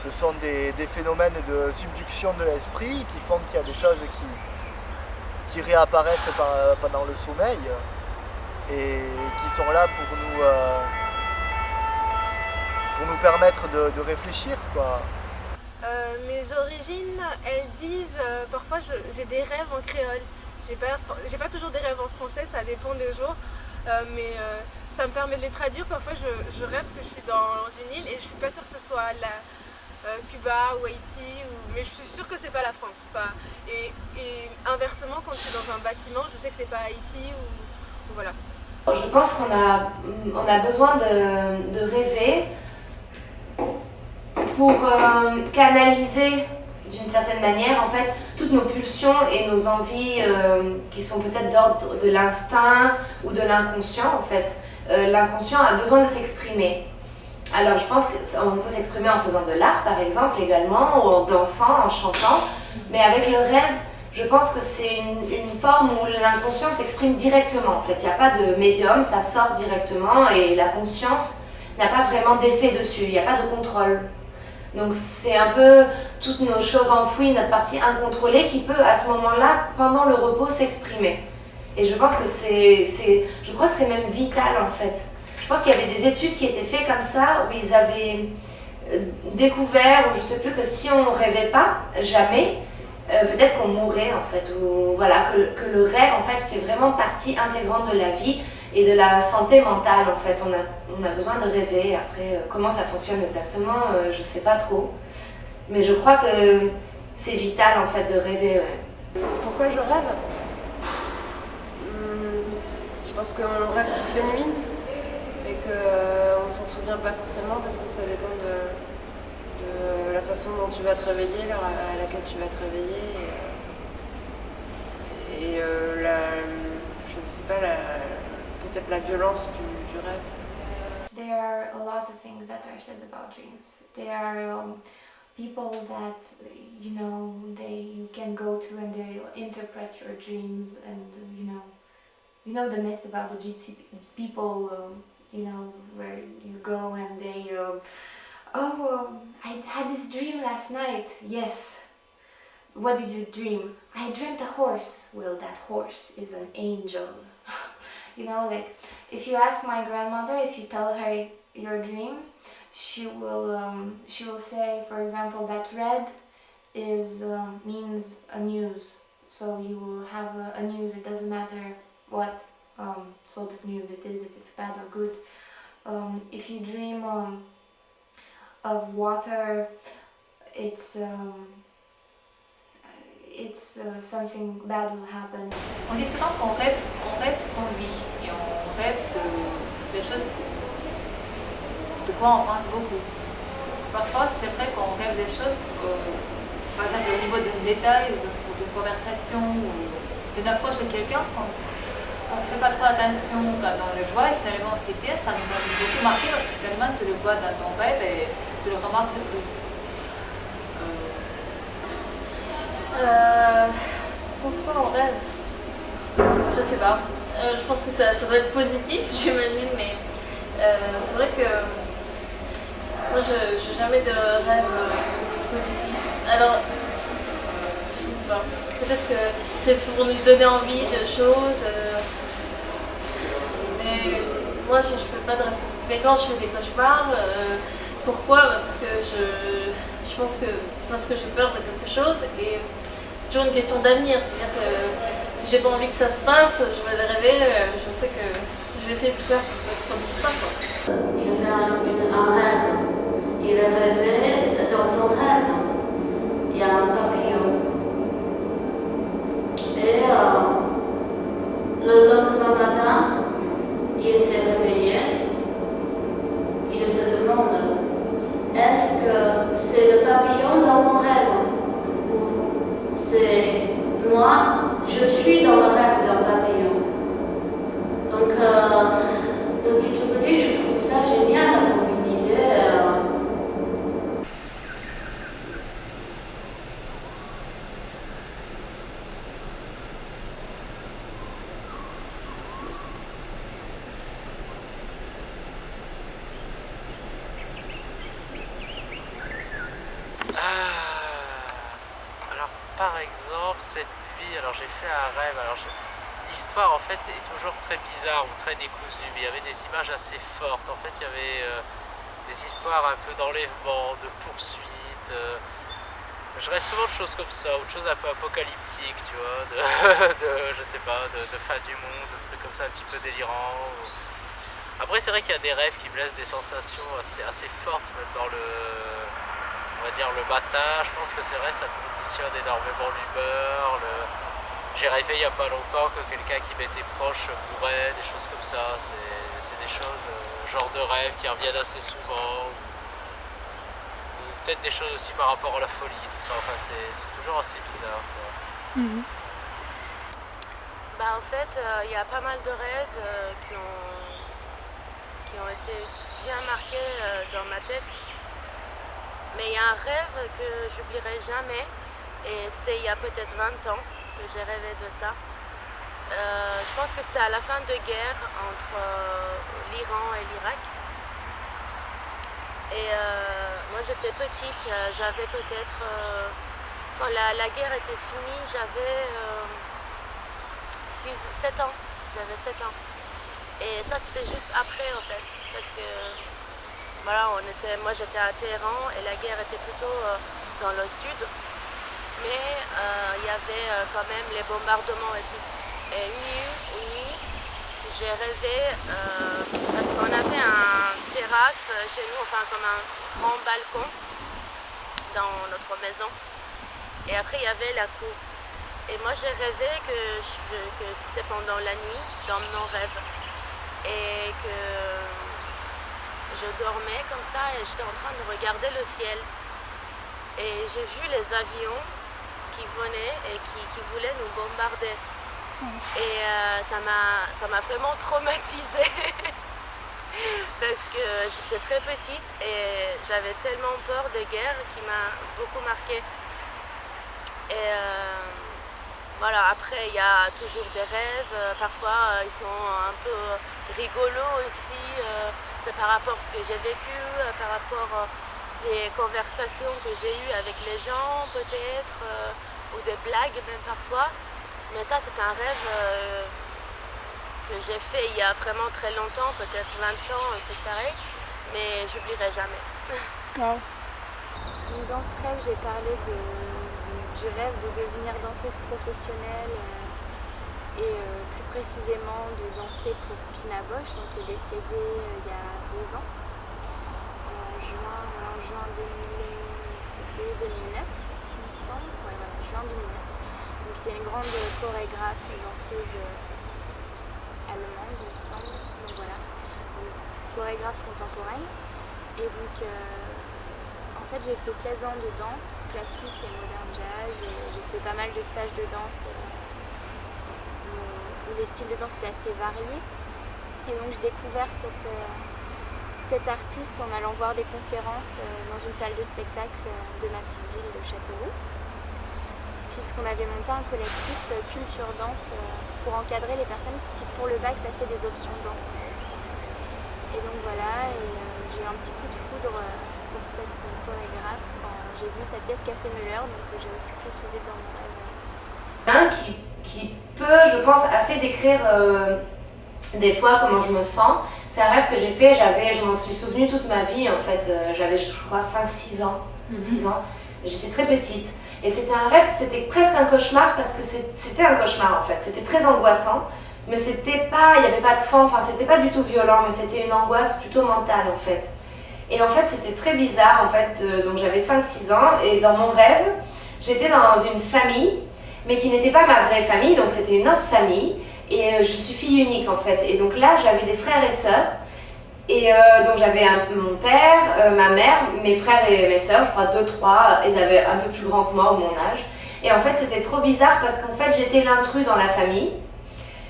Ce sont des phénomènes de subduction de l'esprit qui font qu'il y a des choses qui réapparaissent pendant le sommeil et qui sont là pour nous permettre de réfléchir, quoi. Mes origines, elles disent parfois j'ai des rêves en créole. J'ai pas toujours des rêves en français, ça dépend des jours, mais ça me permet de les traduire. Parfois je rêve que je suis dans une île et je suis pas sûre que ce soit Cuba ou Haïti, mais je suis sûre que c'est pas la France. Et inversement, quand je suis dans un bâtiment, je sais que c'est pas Haïti ou voilà. Je pense qu'on a besoin de rêver pour canaliser d'une certaine manière en fait toutes nos pulsions et nos envies qui sont peut-être d'ordre de l'instinct ou de l'inconscient en fait. L'inconscient a besoin de s'exprimer. Alors je pense qu'on peut s'exprimer en faisant de l'art par exemple également, ou en dansant, en chantant, mais avec le rêve, je pense que c'est une forme où l'inconscient s'exprime directement. En fait, il n'y a pas de médium, ça sort directement et la conscience n'a pas vraiment d'effet dessus, il n'y a pas de contrôle. Donc c'est un peu toutes nos choses enfouies, notre partie incontrôlée qui peut à ce moment-là, pendant le repos, s'exprimer. Et je pense que je crois que c'est même vital en fait. Je pense qu'il y avait des études qui étaient faites comme ça, où ils avaient découvert, ou je sais plus, que si on ne rêvait pas, jamais, peut-être qu'on mourrait en fait, ou voilà, que le rêve en fait fait vraiment partie intégrante de la vie et de la santé mentale en fait. On a besoin de rêver. Après, comment ça fonctionne exactement, je sais pas trop. Mais je crois que c'est vital en fait de rêver. Ouais. Pourquoi je rêve? Je pense qu'on rêve toutes les nuits et qu'on s'en souvient pas forcément parce que ça dépend de la façon dont tu vas te réveiller, l'heure à laquelle tu vas te réveiller et je sais pas, peut-être la violence du rêve. There are a lot of things that are said about dreams. There are people that you can go to and they'll interpret your dreams, and you know the myth about the gypsy people, where you go and they I had this dream last night. Yes. What did you dream? I dreamt a horse. Well, that horse is an angel. Like if you ask my grandmother, if you tell her your dreams, she will say, for example, that red means a news. So you will have a news. It doesn't matter what sort of news it is, if it's bad or good. If you dream of water, it's something bad will happen. On dit souvent qu'on rêve ce qu'on vit et on rêve des choses de quoi on pense beaucoup. Parfois, c'est vrai qu'on rêve des choses, par exemple au niveau d'un détail ou d'une conversation ou d'une approche de quelqu'un qu'on ne fait pas trop attention quand on le voit et finalement on se dit ça nous a beaucoup marqué parce que finalement tu le vois dans ton rêve et tu le remarques de plus. Pourquoi on rêve? Je sais pas. Je pense que ça doit être positif, j'imagine, mais c'est vrai que moi j'ai jamais de rêve positif. Alors, je sais pas. Peut-être que c'est pour nous donner envie de choses. Mais moi je fais pas de rêve positif. Mais quand je fais des cauchemars, pourquoi? Parce que je pense que c'est parce que j'ai peur de quelque chose et c'est toujours une question d'avenir. C'est-à-dire que si j'ai pas envie que ça se passe, je vais le rêver, je sais que je vais essayer de faire pour que ça se produise pas, quoi. Il fait un rêve. Il rêvait dans son rêve. Il y a un papillon. Et le lendemain matin, il s'est réveillé. Il se demande, est-ce que c'est le papillon dans mon rêve ou c'est moi, je suis dans le rêve d'un papillon. Donc, depuis tout petit, je trouve ça génial comme une idée. exemple, cette nuit, alors j'ai fait un rêve. Alors l'histoire en fait est toujours très bizarre ou très décousue, mais il y avait des images assez fortes. En fait, il y avait des histoires un peu d'enlèvement, de poursuite. Je rêve souvent de choses comme ça, ou de choses un peu apocalyptiques, tu vois, je sais pas, de fin du monde, de trucs comme ça un petit peu délirants. Après, c'est vrai qu'il y a des rêves qui me laissent des sensations assez fortes, même dans on va dire, le matin. Je pense que c'est vrai, ça conditionne énormément l'humeur. J'ai rêvé il n'y a pas longtemps que quelqu'un qui m'était proche mourait, des choses comme ça. C'est des choses, genre de rêves qui reviennent assez souvent. Ou peut-être des choses aussi par rapport à la folie, tout ça. Enfin, c'est toujours assez bizarre, quoi. Bah, en fait, il y a pas mal de rêves qui ont été bien marqués dans ma tête. Mais il y a un rêve que j'oublierai jamais, et c'était il y a peut-être 20 ans que j'ai rêvé de ça. Je pense que c'était à la fin de guerre entre l'Iran et l'Irak. Et moi j'étais petite, j'avais peut-être, quand la guerre était finie, j'avais 7 ans. J'avais 7 ans. Et ça c'était juste après en fait, parce que voilà, moi j'étais à Téhéran et la guerre était plutôt dans le sud. Mais il y avait quand même les bombardements et tout. Et une nuit, j'ai rêvé, parce qu'on avait un terrasse chez nous, enfin comme un grand balcon dans notre maison. Et après il y avait la cour. Et moi j'ai rêvé que c'était pendant la nuit, dans mon rêve. Et que je dormais comme ça et j'étais en train de regarder le ciel. Et j'ai vu les avions qui venaient et qui voulaient nous bombarder. Et ça m'a vraiment traumatisée parce que j'étais très petite et j'avais tellement peur de guerre qui m'a beaucoup marquée. Et voilà, après il y a toujours des rêves, parfois ils sont un peu rigolos aussi, c'est par rapport à ce que j'ai vécu, par rapport les conversations que j'ai eues avec les gens peut-être, ou des blagues même parfois. Mais ça c'est un rêve que j'ai fait il y a vraiment très longtemps, peut-être 20 ans, un truc pareil, mais j'oublierai jamais. Wow. Dans ce rêve, j'ai parlé du rêve de devenir danseuse professionnelle et plus précisément de danser pour Pina Bausch, donc qui est décédée il y a 2 ans. En juin 2009, il me semble. Ouais, voilà, juin 2009. Donc, c'était une grande chorégraphe et danseuse allemande, il me semble. Donc voilà, une chorégraphe contemporaine. Et donc, en fait, j'ai fait 16 ans de danse classique et modern jazz. Et j'ai fait pas mal de stages de danse où les styles de danse étaient assez variés. Et donc, j'ai découvert cet artiste en allant voir des conférences dans une salle de spectacle de ma petite ville de Châteauroux, puisqu'on avait monté un collectif Culture Danse pour encadrer les personnes qui, pour le bac, passaient des options danse en fait. Et donc voilà, j'ai eu un petit coup de foudre pour cette chorégraphe quand j'ai vu sa pièce Café Muller, donc j'ai aussi précisé dans mon rêve. Qui peut, je pense, assez décrire des fois comment je me sens. C'est un rêve que j'ai fait, je m'en suis souvenue toute ma vie en fait, j'avais je crois 5-6 ans, 6 ans, j'étais très petite. Et c'était un rêve, c'était presque un cauchemar parce que c'était un cauchemar en fait, c'était très angoissant, mais c'était pas, il n'y avait pas de sang, enfin c'était pas du tout violent, mais c'était une angoisse plutôt mentale en fait. Et en fait c'était très bizarre en fait, donc j'avais 5-6 ans et dans mon rêve, j'étais dans une famille, mais qui n'était pas ma vraie famille, donc c'était une autre famille. Et je suis fille unique en fait, et donc là j'avais des frères et sœurs, et donc j'avais mon père, ma mère, mes frères et mes sœurs, je crois 2-3, ils avaient un peu plus grand que moi ou mon âge, et en fait c'était trop bizarre parce qu'en fait j'étais l'intrus dans la famille,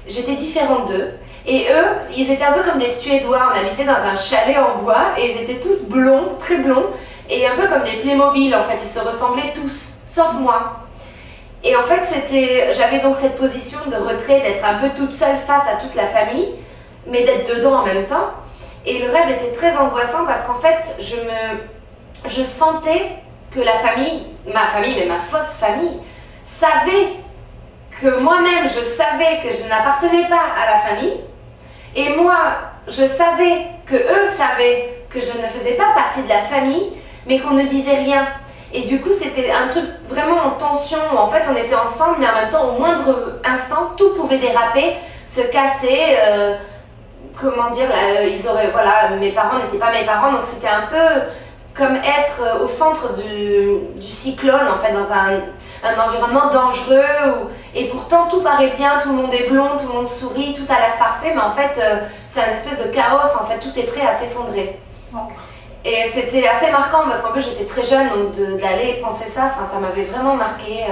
j'étais différente d'eux, et eux, ils étaient un peu comme des Suédois, on habitait dans un chalet en bois, et ils étaient tous blonds, très blonds, et un peu comme des Playmobil en fait, ils se ressemblaient tous, sauf moi. Et en fait, j'avais donc cette position de retrait, d'être un peu toute seule face à toute la famille, mais d'être dedans en même temps. Et le rêve était très angoissant parce qu'en fait, je sentais que ma famille, mais ma fausse famille, savaient que moi-même, je savais que je n'appartenais pas à la famille, et moi, je savais que eux savaient que je ne faisais pas partie de la famille, mais qu'on ne disait rien. Et du coup, c'était un truc vraiment en tension, où en fait on était ensemble, mais en même temps, au moindre instant, tout pouvait déraper, se casser, comment dire, voilà, mes parents n'étaient pas mes parents, donc c'était un peu comme être au centre du cyclone, en fait, dans un environnement dangereux, et pourtant tout paraît bien, tout le monde est blond, tout le monde sourit, tout a l'air parfait, mais en fait, c'est une espèce de chaos, en fait, tout est prêt à s'effondrer. Et c'était assez marquant parce qu'en plus j'étais très jeune, donc d'aller penser ça, ça m'avait vraiment marqué.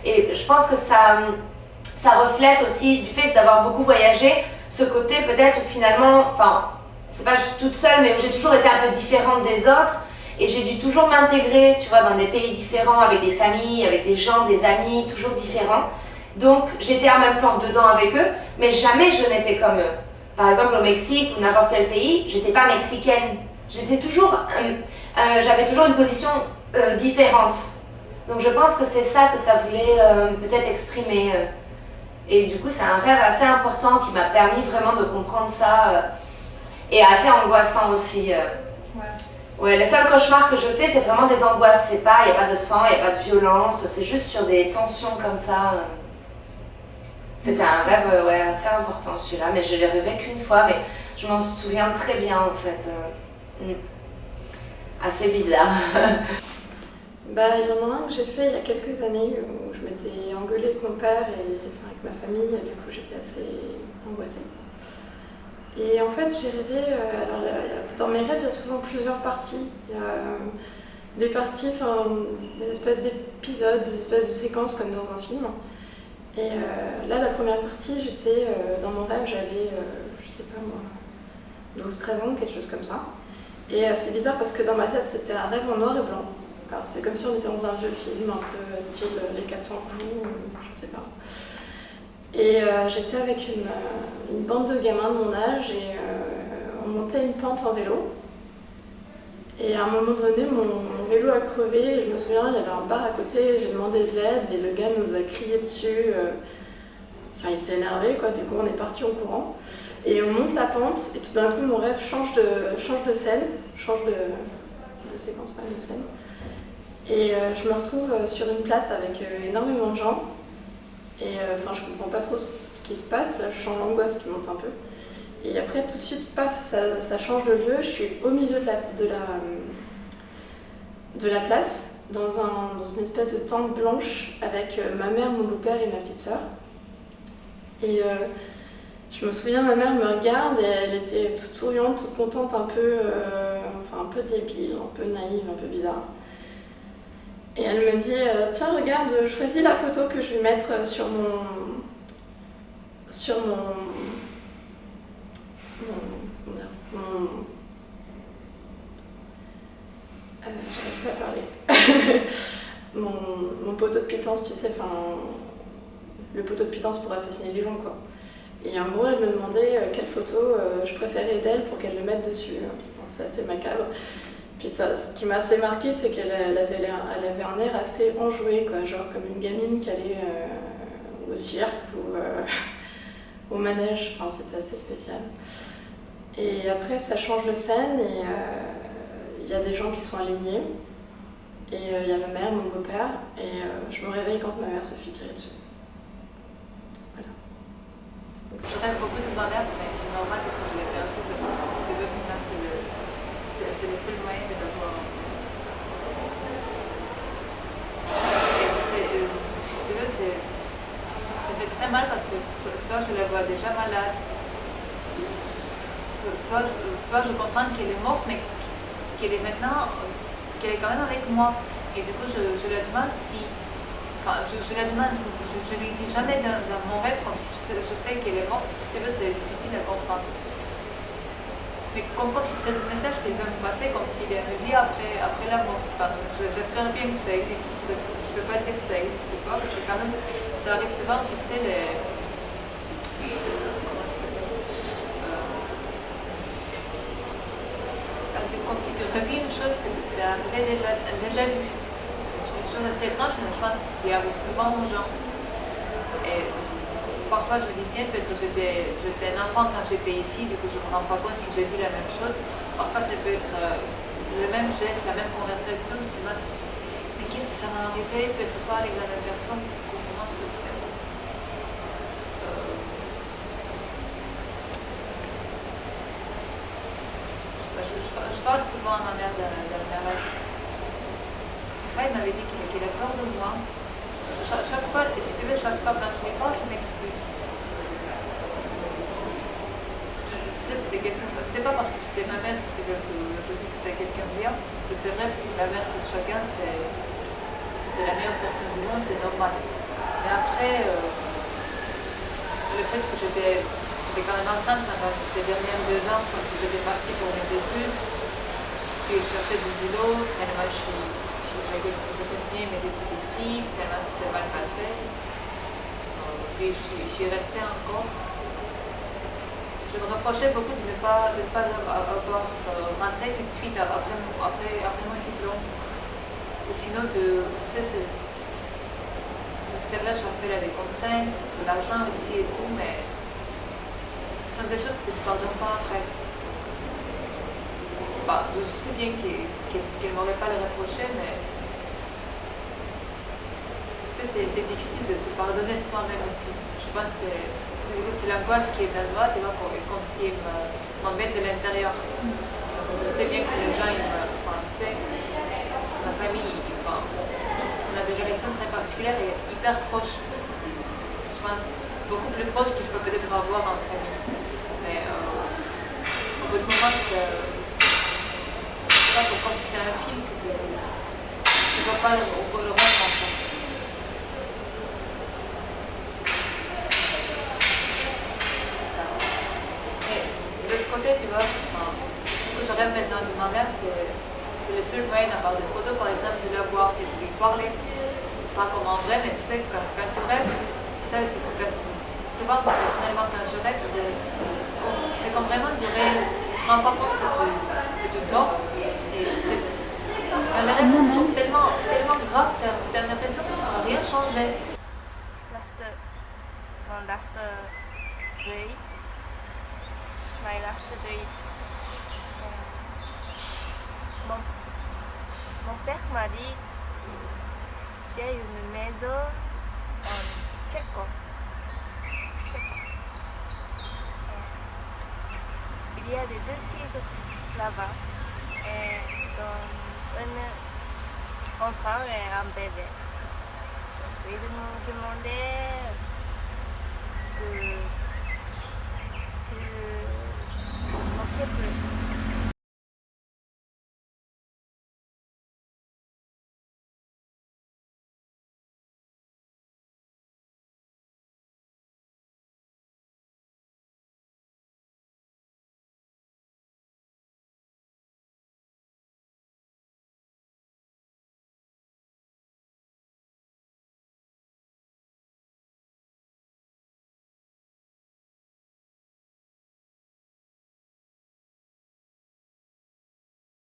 Et je pense que ça reflète aussi du fait d'avoir beaucoup voyagé, ce côté peut-être où finalement, c'est pas juste toute seule, mais où j'ai toujours été un peu différente des autres. Et j'ai dû toujours m'intégrer, tu vois, dans des pays différents, avec des familles, avec des gens, des amis, toujours différents. Donc j'étais en même temps dedans avec eux, mais jamais je n'étais comme eux. Par exemple au Mexique ou n'importe quel pays, j'étais pas mexicaine. J'étais toujours, j'avais toujours une position différente. Donc je pense que c'est ça que ça voulait peut-être exprimer. Et du coup c'est un rêve assez important qui m'a permis vraiment de comprendre ça. Et assez angoissant aussi. Ouais, les seuls cauchemars que je fais, c'est vraiment des angoisses. Il n'y a pas de sang, il n'y a pas de violence. C'est juste sur des tensions comme ça. C'était un rêve assez important celui-là. Mais je l'ai rêvé qu'une fois. Mais je m'en souviens très bien en fait. Assez bizarre. Il y en a un que j'ai fait il y a quelques années où je m'étais engueulée avec mon père et avec ma famille, et du coup j'étais assez angoissée. Et en fait j'ai rêvé, dans mes rêves il y a souvent plusieurs parties. Il y a des parties, des espèces d'épisodes, des espèces de séquences comme dans un film. Et là la première partie, j'étais dans mon rêve, j'avais, je sais pas moi, 12-13 ans, quelque chose comme ça. Et c'est bizarre parce que dans ma tête, c'était un rêve en noir et blanc. Alors c'était comme si on était dans un vieux film, un peu style Les 400 coups, je sais pas. Et j'étais avec une bande de gamins de mon âge et on montait une pente en vélo. Et à un moment donné, mon vélo a crevé et je me souviens, il y avait un bar à côté, j'ai demandé de l'aide et le gars nous a crié dessus. Il s'est énervé, quoi, du coup on est parti en courant. Et on monte la pente et tout d'un coup mon rêve change de scène, change de séquence, pas de scène. Et je me retrouve sur une place avec énormément de gens. Et je comprends pas trop ce qui se passe, là je sens l'angoisse qui monte un peu. Et après tout de suite, paf, ça change de lieu, je suis au milieu de la place, dans une espèce de tente blanche avec ma mère, mon beau-père et ma petite sœur. Et je me souviens, ma mère me regarde et elle était toute souriante, toute contente, un peu débile, un peu naïve, un peu bizarre. Et elle me dit tiens, regarde, choisis la photo que je vais mettre sur mon j'arrive pas à parler. mon poteau de pitance, tu sais, le poteau de pitance pour assassiner les gens, quoi. Et en gros, elle me demandait quelle photo je préférais d'elle pour qu'elle le mette dessus. C'est assez macabre. Puis ça, ce qui m'a assez marqué, c'est qu'elle avait un air assez enjoué, quoi, genre comme une gamine qui allait au cirque ou au manège. C'était assez spécial. Et après, ça change de scène et il y a des gens qui sont alignés. Et il y a ma mère, mon beau-père, et je me réveille quand ma mère se fait tirer dessus. Voilà. Je rêve beaucoup de ma mère, mais c'est normal parce que je l'ai perdu devant. Si tu veux, c'est le seul moyen de la voir. Si tu veux, ça fait très mal parce que soit je la vois déjà malade, soit je comprends qu'elle est morte, mais qu'elle est maintenant, qu'elle est quand même avec moi. Et du coup, je la demande si... je la demande, je lui dis jamais dans mon rêve comme si je sais qu'elle est morte. Si tu veux, c'est difficile à comprendre. Mais comme je sais le message qu'elle veut me passer, comme s'il y a une vie après la mort. J'espère bien que ça existe. Je ne peux pas dire que ça n'existe pas, parce que quand même, ça arrive souvent, c'est que c'est les... comme si tu revis une chose que tu as déjà vue. des choses assez étranges, mais je pense qu'il arrive souvent aux gens. Et parfois je me dis, tiens, peut-être que j'étais un enfant quand j'étais ici, du coup je ne me rends pas compte si j'ai vu la même chose. Parfois ça peut être le même geste, la même conversation, tu te demandes, mais qu'est-ce que ça m'est arrivé, peut-être pas avec la même personne, comment ça se fait. Je parle souvent à ma mère de mes rêves. Une fois, elle m'avait dit qu'il a peur de moi. Chaque fois, si tu veux, chaque fois quand je lui parle, je m'excuse. Tu sais, c'était quelqu'un. C'est pas parce que c'était ma mère, si tu veux, que je dis que c'était quelqu'un de bien. Mais c'est vrai, la mère pour chacun, c'est la meilleure personne du monde, c'est normal. Mais après, le fait que j'étais quand même enceinte pendant ces dernières 2 ans parce que j'étais partie pour mes études, puis je cherchais du boulot, finalement j'ai continué mes études ici, finalement c'était mal passé, puis je suis restée encore. Je me reprochais beaucoup de ne pas avoir rentré tout de suite après mon diplôme. Ou sinon, tu sais, c'est vrai, j'en fais là des contraintes, c'est l'argent aussi et tout, mais ce sont des choses que tu ne te pardonnes pas après. Bah, je sais bien qu'elle ne m'aurait pas le reproché, mais tu sais, c'est difficile de se pardonner soi-même aussi. Je pense que c'est l'angoisse qui est dans moi, tu vois, comme si elle m'embête de l'intérieur. Je sais bien que les gens, tu sais, ma famille, on a des relations très particulières et hyper proches. Je pense beaucoup plus proches qu'il faut peut-être avoir en famille. Mais au bout de moment, c'est pas comme si c'était un film que tu ne vois pas le rendre en fait. Mais de l'autre côté, tu vois, ce que je rêve maintenant de ma mère, c'est le seul moyen d'avoir des photos, par exemple, de la voir et de lui parler. Pas comme en vrai, mais tu sais, quand tu rêves, c'est ça aussi. Souvent, personnellement, quand je rêve, c'est comme vraiment du réel. Tu te rends pas compte que tu dors. Et quand le rêve, c'est toujours tellement grave, tu as l'impression que tu ne pourras rien changer. Mon last dream. My last dream. Mon père m'a dit, il y a une maison en Tchéco. Il y a des 2 tigres là-bas, et dont un enfant et un bébé. Il me demandait que tu m'occupes